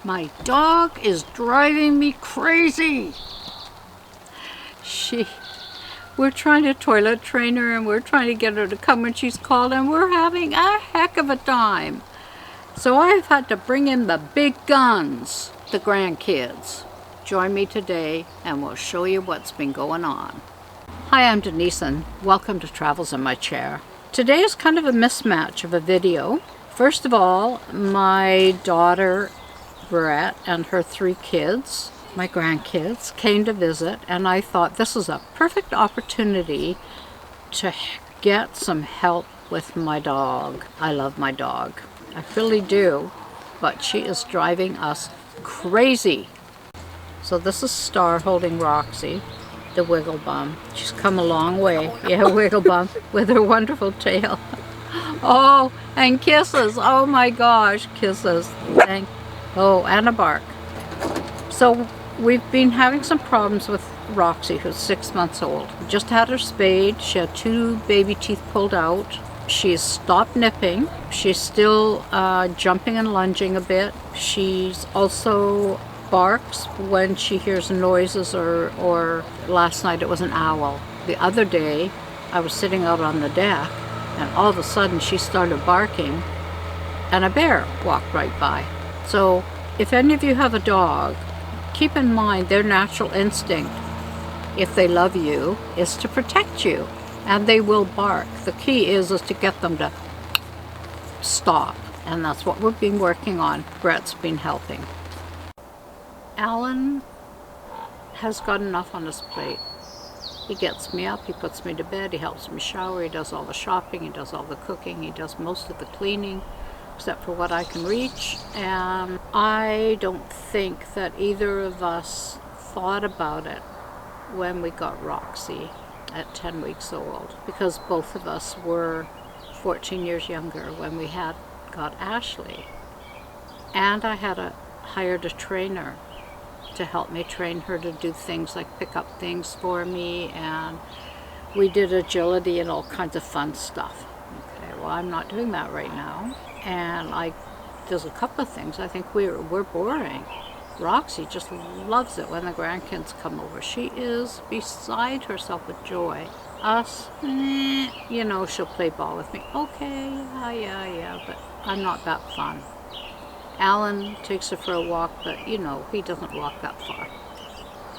My dog is driving me crazy. We're trying to toilet train her and we're trying to get her to come when she's called, and we're having a heck of a time. So I've had to bring in the big guns, the grandkids. Join me today and we'll show you what's been going on. Hi, I'm Denise and welcome to Travels in My Chair. Today is kind of a mismatch of a video. First of all, my daughter Brett and her 3 kids, my grandkids, came to visit, and I thought this is a perfect opportunity to get some help with my dog. I love my dog. I really do, but she is driving us crazy. So this is Star holding Roxie, the wiggle bum. She's come a long way. Yeah, wiggle bum with her wonderful tail. Oh, and kisses. Oh my gosh, kisses. Oh, and a bark. So we've been having some problems with Roxie, who's 6 months old. Just had her spayed. She had 2 baby teeth pulled out. She's stopped nipping. She's still jumping and lunging a bit. She's also barks when she hears noises, or last night it was an owl. The other day I was sitting out on the deck and all of a sudden she started barking and a bear walked right by. So if any of you have a dog, keep in mind their natural instinct, if they love you, is to protect you, and they will bark. The key is to get them to stop, and that's what we've been working on. Brett's been helping. Alan has got enough on his plate. He gets me up, he puts me to bed, he helps me shower, he does all the shopping, he does all the cooking, he does most of the cleaning, except for what I can reach. And I don't think that either of us thought about it when we got Roxie at 10 weeks old, because both of us were 14 years younger when we got Ashley. And I had hired a trainer to help me train her to do things like pick up things for me, and we did agility and all kinds of fun stuff. Okay, well, I'm not doing that right now, and there's a couple of things I think we're boring. Roxie just loves it when the grandkids come over. She is beside herself with joy. Us, you know, she'll play ball with me. Okay, yeah, but I'm not that fun. Alan takes her for a walk, but you know, he doesn't walk that far.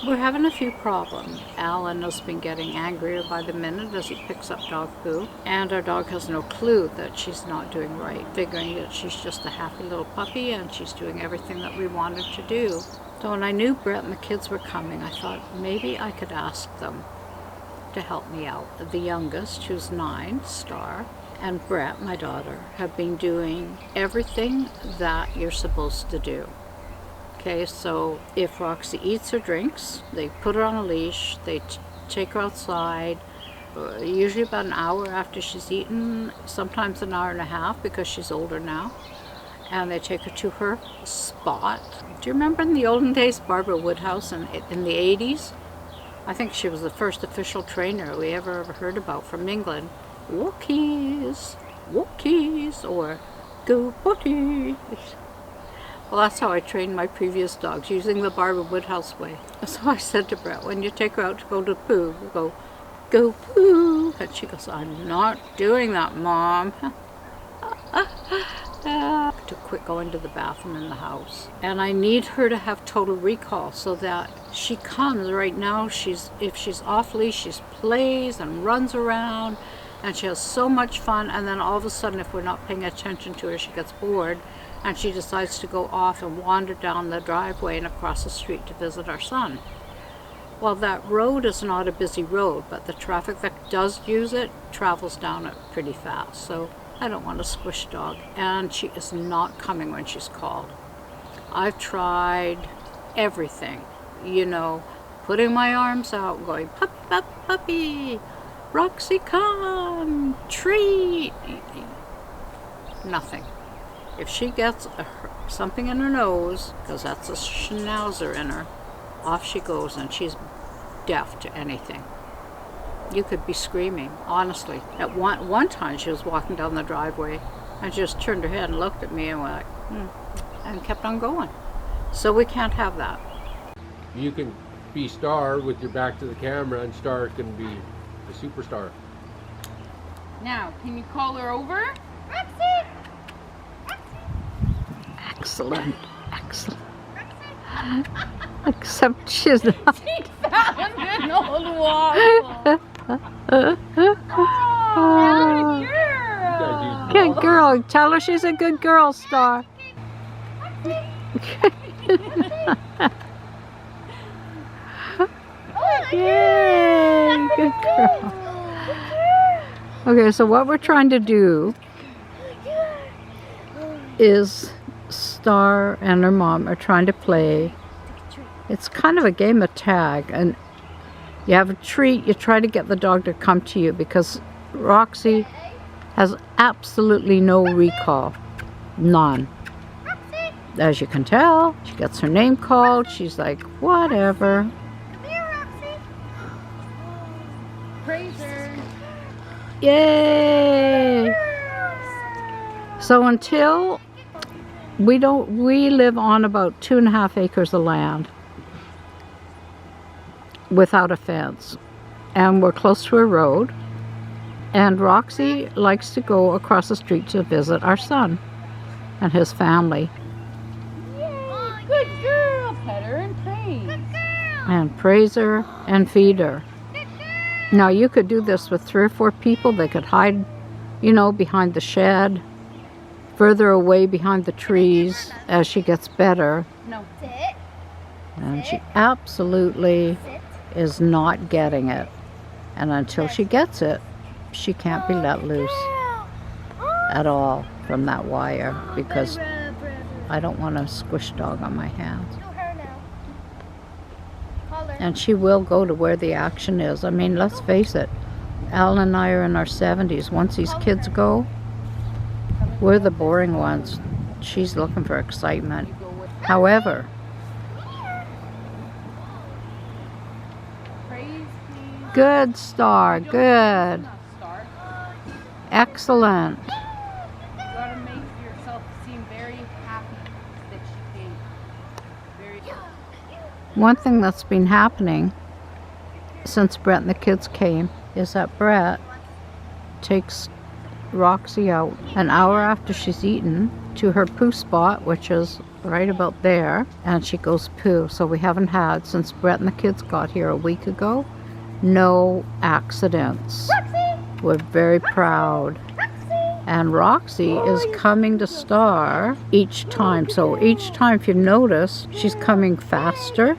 We're having a few problems. Alan has been getting angrier by the minute as he picks up dog poo, and our dog has no clue that she's not doing right, figuring that she's just a happy little puppy and she's doing everything that we want her to do. So when I knew Brett and the kids were coming, I thought maybe I could ask them to help me out. The youngest, who's 9, Star, and Brett, my daughter, have been doing everything that you're supposed to do. Okay, so if Roxie eats or drinks, they put her on a leash, they take her outside, usually about an hour after she's eaten, sometimes an hour and a half because she's older now, and they take her to her spot. Do you remember in the olden days, Barbara Woodhouse in the 80s? I think she was the first official trainer we ever heard about from England. Walkies, or go potty. Well, that's how I trained my previous dogs, using the Barbara Woodhouse way. So I said to Brett, when you take her out to go to poo, you go poo. And she goes, I'm not doing that, Mom. To quit going to the bathroom in the house. And I need her to have total recall so that she comes. Right now, if she's off leash, she plays and runs around, and she has so much fun, and then all of a sudden, if we're not paying attention to her, she gets bored and she decides to go off and wander down the driveway and across the street to visit our son. Well, that road is not a busy road, but the traffic that does use it travels down it pretty fast, so I don't want to squish dog, and she is not coming when she's called. I've tried everything, you know, putting my arms out, going puppy, puppy, puppy, Roxie, come, treat. Nothing. If she gets something in her nose, because that's a schnauzer in her, off she goes, and she's deaf to anything. You could be screaming, honestly. At one time she was walking down the driveway and she just turned her head and looked at me and went like, and kept on going. So we can't have that. You can be Star with your back to the camera, and Star can be the superstar. Now, can you call her over? Roxie! Excellent, excellent. Except she's not. She found an old waffle. Oh, Good girl. Tell her she's a good girl, Star. Yay! Good girl. Okay, so what we're trying to do is Star and her mom are trying to play. It's kind of a game of tag, and you have a treat. You try to get the dog to come to you because Roxie has absolutely no recall. None. As you can tell, she gets her name called. She's like, whatever. Come here, Roxie. Praise her. Yay! So until we live on about 2.5 acres of land without a fence, and we're close to a road, and Roxie likes to go across the street to visit our son and his family. Yay, good girl. Pet her and praise. Good girl. And praise her and feed her. Now you could do this with 3 or 4 people. They could hide, you know, behind the shed, further away behind the trees as she gets better. No. Sit. And she absolutely is not getting it. And until she gets it, she can't be let loose at all from that wire, because I don't want a squish dog on my hands. And she will go to where the action is. I mean, let's face it, Alan and I are in our 70s. Once these kids go, we're the boring ones. She's looking for excitement. However, good, Star, good. Excellent. You gotta make yourself seem very happy that she came. Very One thing that's been happening since Brett and the kids came is that Brett takes Roxie out an hour after she's eaten to her poo spot, which is right about there, and she goes poo. So we haven't had, since Brett and the kids got here a week ago, no accidents. We're very proud. And Roxie is coming to Star each time. So each time, if you notice, she's coming faster.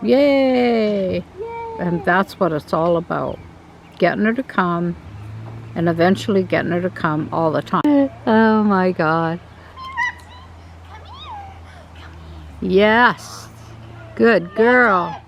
Yay! And that's what it's all about. Getting her to come, and eventually getting her to come all the time. Oh my God. Yes. Good girl.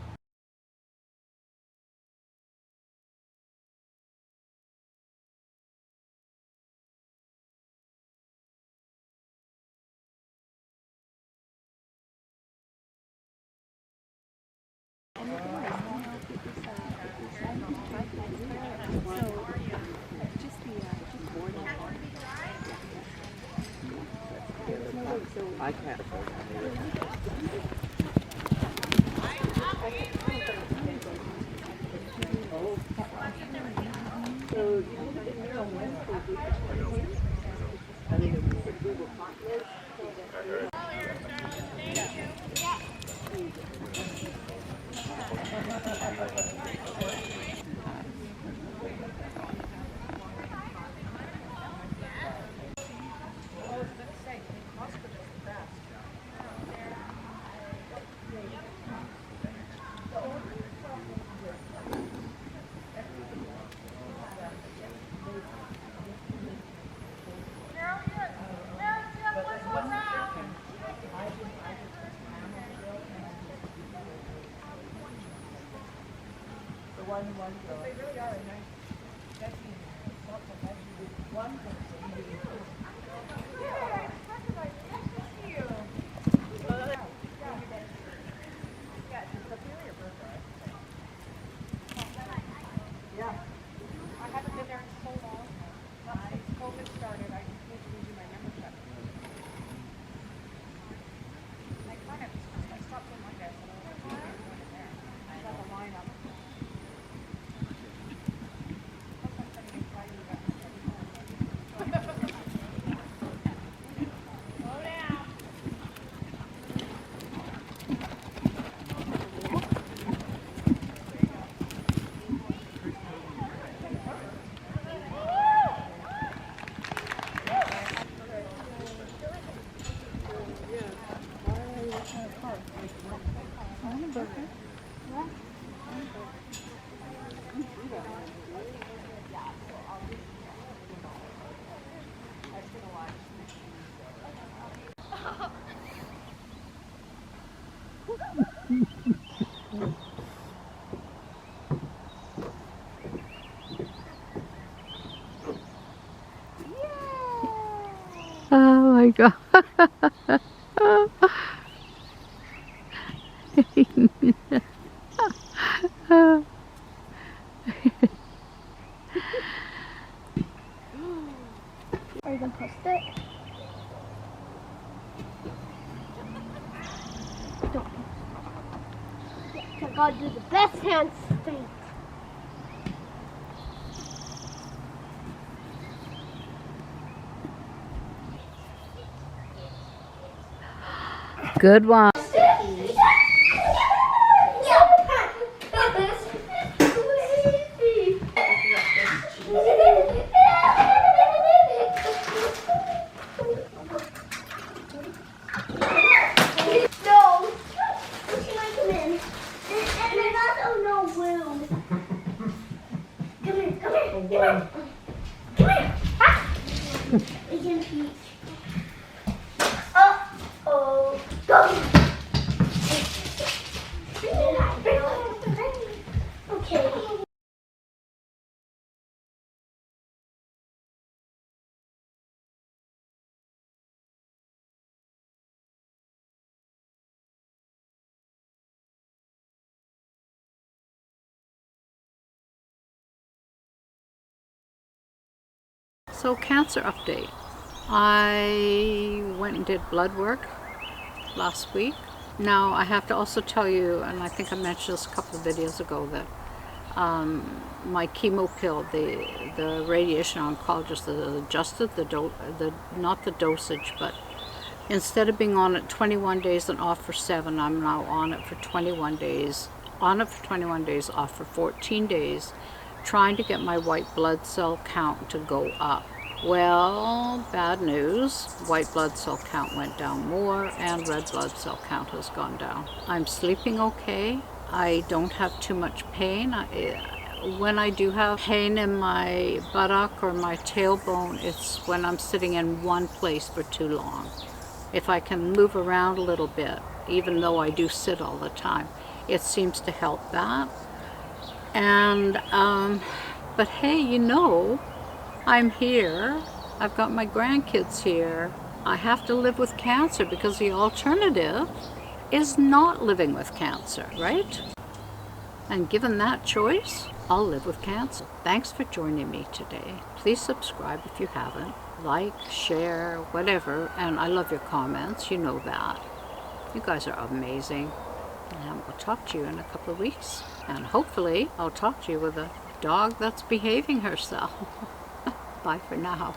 I can't. you go. Are you gonna post it? Don't. Yeah, I gotta do the best handstand. Good one. No. Can I come in? And there's also no room. Come here, come here. Come here. Come here. Ah. We can peek. Uh-oh. Go. Okay. So cancer update. I went and did blood work last week. Now I have to also tell you, and I think I mentioned this a couple of videos ago, that my chemo pill, the radiation oncologist adjusted not the dosage, but instead of being on it 21 days and off for 7, I'm now on it for 21 days. On it for 21 days, off for 14 days, trying to get my white blood cell count to go up. Well, bad news. White blood cell count went down more and red blood cell count has gone down. I'm sleeping okay. I don't have too much pain. When I do have pain in my buttock or my tailbone, it's when I'm sitting in one place for too long. If I can move around a little bit, even though I do sit all the time, it seems to help that. And, but hey, you know, I'm here. I've got my grandkids here. I have to live with cancer because the alternative is not living with cancer, right? And given that choice, I'll live with cancer. Thanks for joining me today. Please subscribe if you haven't. Like, share, whatever. And I love your comments, you know that. You guys are amazing. And we'll talk to you in a couple of weeks. And hopefully I'll talk to you with a dog that's behaving herself. Bye for now.